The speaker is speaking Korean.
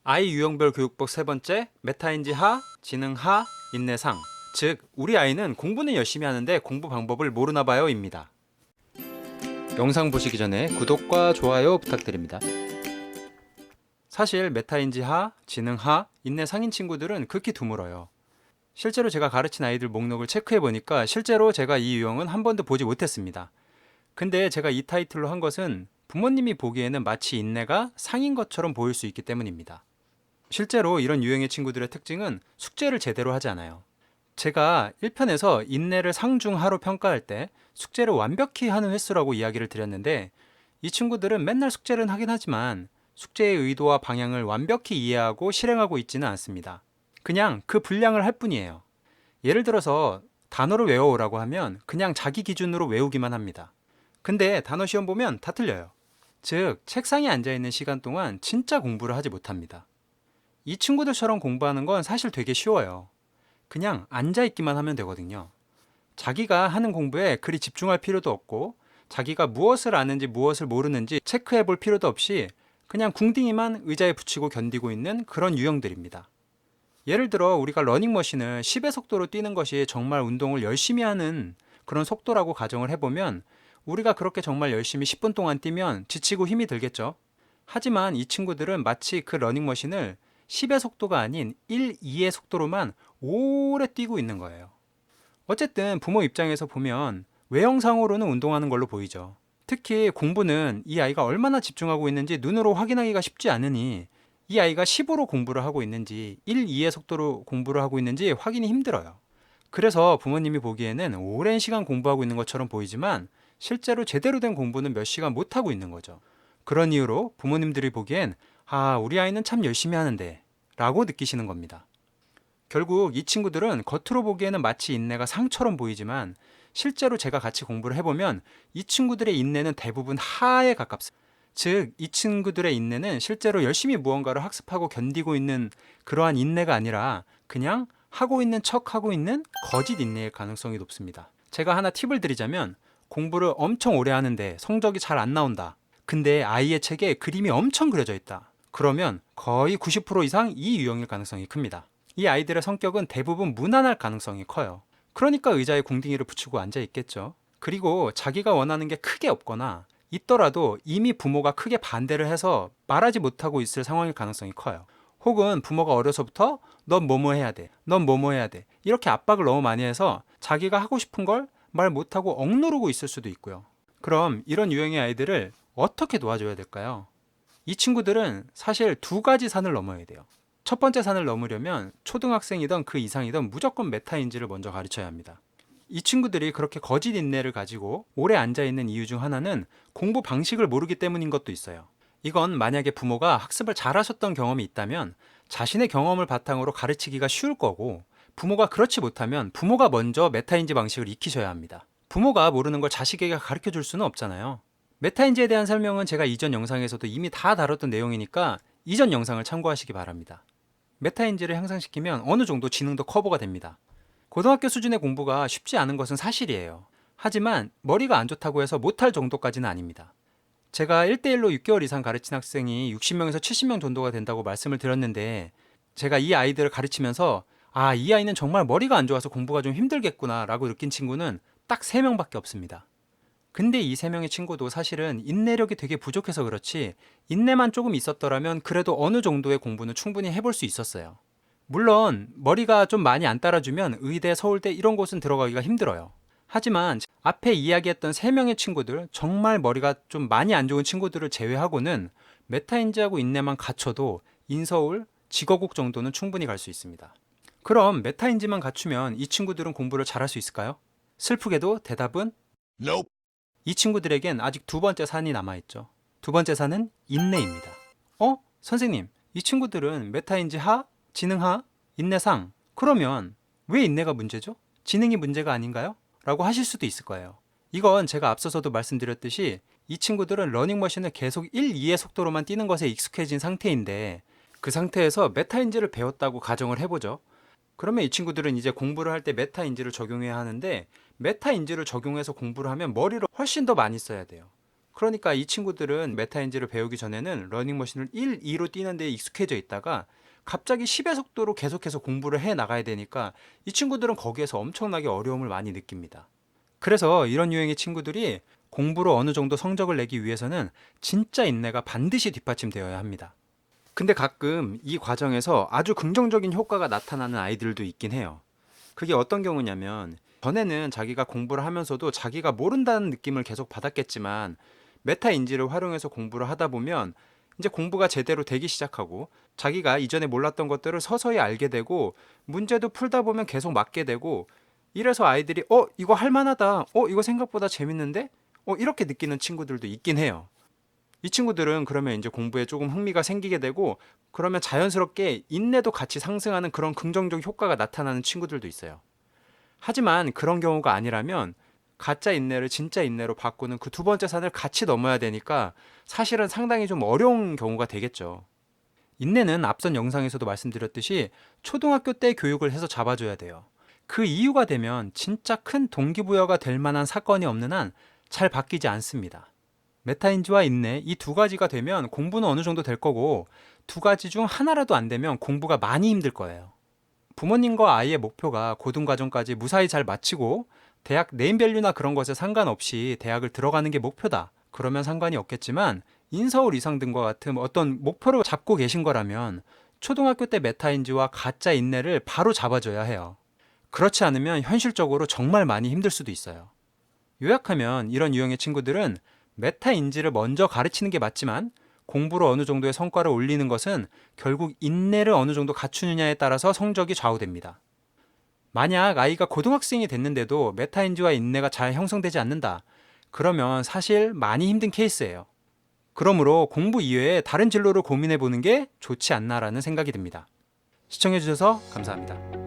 아이 유형별 교육법 세 번째, 메타인지 하, 지능 하, 인내 상. 즉, 우리 아이는 공부는 열심히 하는데 공부 방법을 모르나 봐요입니다. 영상 보시기 전에 구독과 좋아요 부탁드립니다. 사실 메타인지 하, 지능 하, 인내 상인 친구들은 극히 드물어요. 실제로 제가 가르친 아이들 목록을 체크해 보니까 실제로 제가 이 유형은 한 번도 보지 못했습니다. 근데 제가 이 타이틀로 한 것은 부모님이 보기에는 마치 인내가 상인 것처럼 보일 수 있기 때문입니다. 실제로 이런 유형의 친구들의 특징은 숙제를 제대로 하지 않아요. 제가 1편에서 인내를 상중하로 평가할 때 숙제를 완벽히 하는 횟수라고 이야기를 드렸는데, 이 친구들은 맨날 숙제를 하긴 하지만 숙제의 의도와 방향을 완벽히 이해하고 실행하고 있지는 않습니다. 그냥 그 분량을 할 뿐이에요. 예를 들어서 단어를 외워오라고 하면 그냥 자기 기준으로 외우기만 합니다. 근데 단어 시험 보면 다 틀려요. 즉, 책상에 앉아있는 시간 동안 진짜 공부를 하지 못합니다. 이 친구들처럼 공부하는 건 사실 되게 쉬워요. 그냥 앉아있기만 하면 되거든요. 자기가 하는 공부에 그리 집중할 필요도 없고, 자기가 무엇을 아는지 무엇을 모르는지 체크해 볼 필요도 없이 그냥 궁딩이만 의자에 붙이고 견디고 있는 그런 유형들입니다. 예를 들어 우리가 러닝머신을 10의 속도로 뛰는 것이 정말 운동을 열심히 하는 그런 속도라고 가정을 해보면, 우리가 그렇게 정말 열심히 10분 동안 뛰면 지치고 힘이 들겠죠. 하지만 이 친구들은 마치 그 러닝머신을 10의 속도가 아닌 1, 2의 속도로만 오래 뛰고 있는 거예요. 어쨌든 부모 입장에서 보면 외형상으로는 운동하는 걸로 보이죠. 특히 공부는 이 아이가 얼마나 집중하고 있는지 눈으로 확인하기가 쉽지 않으니, 이 아이가 10으로 공부를 하고 있는지 1, 2의 속도로 공부를 하고 있는지 확인이 힘들어요. 그래서 부모님이 보기에는 오랜 시간 공부하고 있는 것처럼 보이지만 실제로 제대로 된 공부는 몇 시간 못하고 있는 거죠. 그런 이유로 부모님들이 보기엔 우리 아이는 참 열심히 하는데 라고 느끼시는 겁니다. 결국 이 친구들은 겉으로 보기에는 마치 인내가 상처럼 보이지만 실제로 제가 같이 공부를 해보면 이 친구들의 인내는 대부분 하에 가깝습니다. 즉, 이 친구들의 인내는 실제로 열심히 무언가를 학습하고 견디고 있는 그러한 인내가 아니라 그냥 하고 있는 척 하고 있는 거짓 인내일 가능성이 높습니다. 제가 하나 팁을 드리자면, 공부를 엄청 오래 하는데 성적이 잘 안 나온다. 근데 아이의 책에 그림이 엄청 그려져 있다. 그러면 거의 90% 이상 이 유형일 가능성이 큽니다. 이 아이들의 성격은 대부분 무난할 가능성이 커요. 그러니까 의자에 궁둥이를 붙이고 앉아 있겠죠. 그리고 자기가 원하는 게 크게 없거나 있더라도 이미 부모가 크게 반대를 해서 말하지 못하고 있을 상황일 가능성이 커요. 혹은 부모가 어려서부터 넌 뭐뭐 해야 돼, 넌 뭐뭐 해야 돼, 이렇게 압박을 너무 많이 해서 자기가 하고 싶은 걸 말 못하고 억누르고 있을 수도 있고요. 그럼 이런 유형의 아이들을 어떻게 도와줘야 될까요? 이 친구들은 사실 두 가지 산을 넘어야 돼요. 첫 번째 산을 넘으려면 초등학생이든 그 이상이든 무조건 메타인지를 먼저 가르쳐야 합니다. 이 친구들이 그렇게 거짓 인내를 가지고 오래 앉아있는 이유 중 하나는 공부 방식을 모르기 때문인 것도 있어요. 이건 만약에 부모가 학습을 잘하셨던 경험이 있다면 자신의 경험을 바탕으로 가르치기가 쉬울 거고, 부모가 그렇지 못하면 부모가 먼저 메타인지 방식을 익히셔야 합니다. 부모가 모르는 걸 자식에게 가르쳐 줄 수는 없잖아요. 메타인지에 대한 설명은 제가 이전 영상에서도 이미 다 다뤘던 내용이니까 이전 영상을 참고하시기 바랍니다. 메타인지를 향상시키면 어느 정도 지능도 커버가 됩니다. 고등학교 수준의 공부가 쉽지 않은 것은 사실이에요. 하지만 머리가 안 좋다고 해서 못할 정도까지는 아닙니다. 제가 1대1로 6개월 이상 가르친 학생이 60명에서 70명 정도가 된다고 말씀을 드렸는데, 제가 이 아이들을 가르치면서 이 아이는 정말 머리가 안 좋아서 공부가 좀 힘들겠구나 라고 느낀 친구는 딱 3명밖에 없습니다. 근데 이 3명의 친구도 사실은 인내력이 되게 부족해서 그렇지, 인내만 조금 있었더라면 그래도 어느 정도의 공부는 충분히 해볼 수 있었어요. 물론 머리가 좀 많이 안 따라주면 의대, 서울대 이런 곳은 들어가기가 힘들어요. 하지만 앞에 이야기했던 3명의 친구들, 정말 머리가 좀 많이 안 좋은 친구들을 제외하고는 메타인지하고 인내만 갖춰도 인서울, 직어국 정도는 충분히 갈 수 있습니다. 그럼 메타인지만 갖추면 이 친구들은 공부를 잘할 수 있을까요? 슬프게도 대답은 Nope. 이 친구들에겐 아직 두 번째 산이 남아있죠. 두 번째 산은 인내입니다. 선생님, 이 친구들은 메타인지 하, 지능 하, 인내 상. 그러면 왜 인내가 문제죠? 지능이 문제가 아닌가요? 라고 하실 수도 있을 거예요. 이건 제가 앞서서도 말씀드렸듯이 이 친구들은 러닝머신을 계속 1, 2의 속도로만 뛰는 것에 익숙해진 상태인데, 그 상태에서 메타인지를 배웠다고 가정을 해보죠. 그러면 이 친구들은 이제 공부를 할 때 메타인지를 적용해야 하는데, 메타인지를 적용해서 공부를 하면 머리를 훨씬 더 많이 써야 돼요. 그러니까 이 친구들은 메타인지를 배우기 전에는 러닝머신을 1, 2로 뛰는 데 익숙해져 있다가 갑자기 10의 속도로 계속해서 공부를 해 나가야 되니까 이 친구들은 거기에서 엄청나게 어려움을 많이 느낍니다. 그래서 이런 유형의 친구들이 공부로 어느 정도 성적을 내기 위해서는 진짜 인내가 반드시 뒷받침되어야 합니다. 근데 가끔 이 과정에서 아주 긍정적인 효과가 나타나는 아이들도 있긴 해요. 그게 어떤 경우냐면 전에는 자기가 공부를 하면서도 자기가 모른다는 느낌을 계속 받았겠지만 메타인지를 활용해서 공부를 하다 보면 이제 공부가 제대로 되기 시작하고 자기가 이전에 몰랐던 것들을 서서히 알게 되고 문제도 풀다 보면 계속 맞게 되고 이래서 아이들이 이거 할만하다, 이거 생각보다 재밌는데, 이렇게 느끼는 친구들도 있긴 해요. 이 친구들은 그러면 이제 공부에 조금 흥미가 생기게 되고 그러면 자연스럽게 인내도 같이 상승하는 그런 긍정적 효과가 나타나는 친구들도 있어요. 하지만 그런 경우가 아니라면 가짜 인내를 진짜 인내로 바꾸는 그 두 번째 산을 같이 넘어야 되니까 사실은 상당히 좀 어려운 경우가 되겠죠. 인내는 앞선 영상에서도 말씀드렸듯이 초등학교 때 교육을 해서 잡아줘야 돼요. 그 이유가 되면 진짜 큰 동기부여가 될 만한 사건이 없는 한 잘 바뀌지 않습니다. 메타인지와 인내 이 두 가지가 되면 공부는 어느 정도 될 거고 두 가지 중 하나라도 안 되면 공부가 많이 힘들 거예요. 부모님과 아이의 목표가 고등과정까지 무사히 잘 마치고 대학 네임밸류나 그런 것에 상관없이 대학을 들어가는 게 목표다. 그러면 상관이 없겠지만 인서울 이상 등과 같은 어떤 목표를 잡고 계신 거라면 초등학교 때 메타인지와 가짜 인내를 바로 잡아줘야 해요. 그렇지 않으면 현실적으로 정말 많이 힘들 수도 있어요. 요약하면 이런 유형의 친구들은 메타인지를 먼저 가르치는 게 맞지만 공부로 어느 정도의 성과를 올리는 것은 결국 인내를 어느 정도 갖추느냐에 따라서 성적이 좌우됩니다. 만약 아이가 고등학생이 됐는데도 메타인지와 인내가 잘 형성되지 않는다. 그러면 사실 많이 힘든 케이스예요. 그러므로 공부 이외에 다른 진로를 고민해 보는 게 좋지 않나라는 생각이 듭니다. 시청해 주셔서 감사합니다.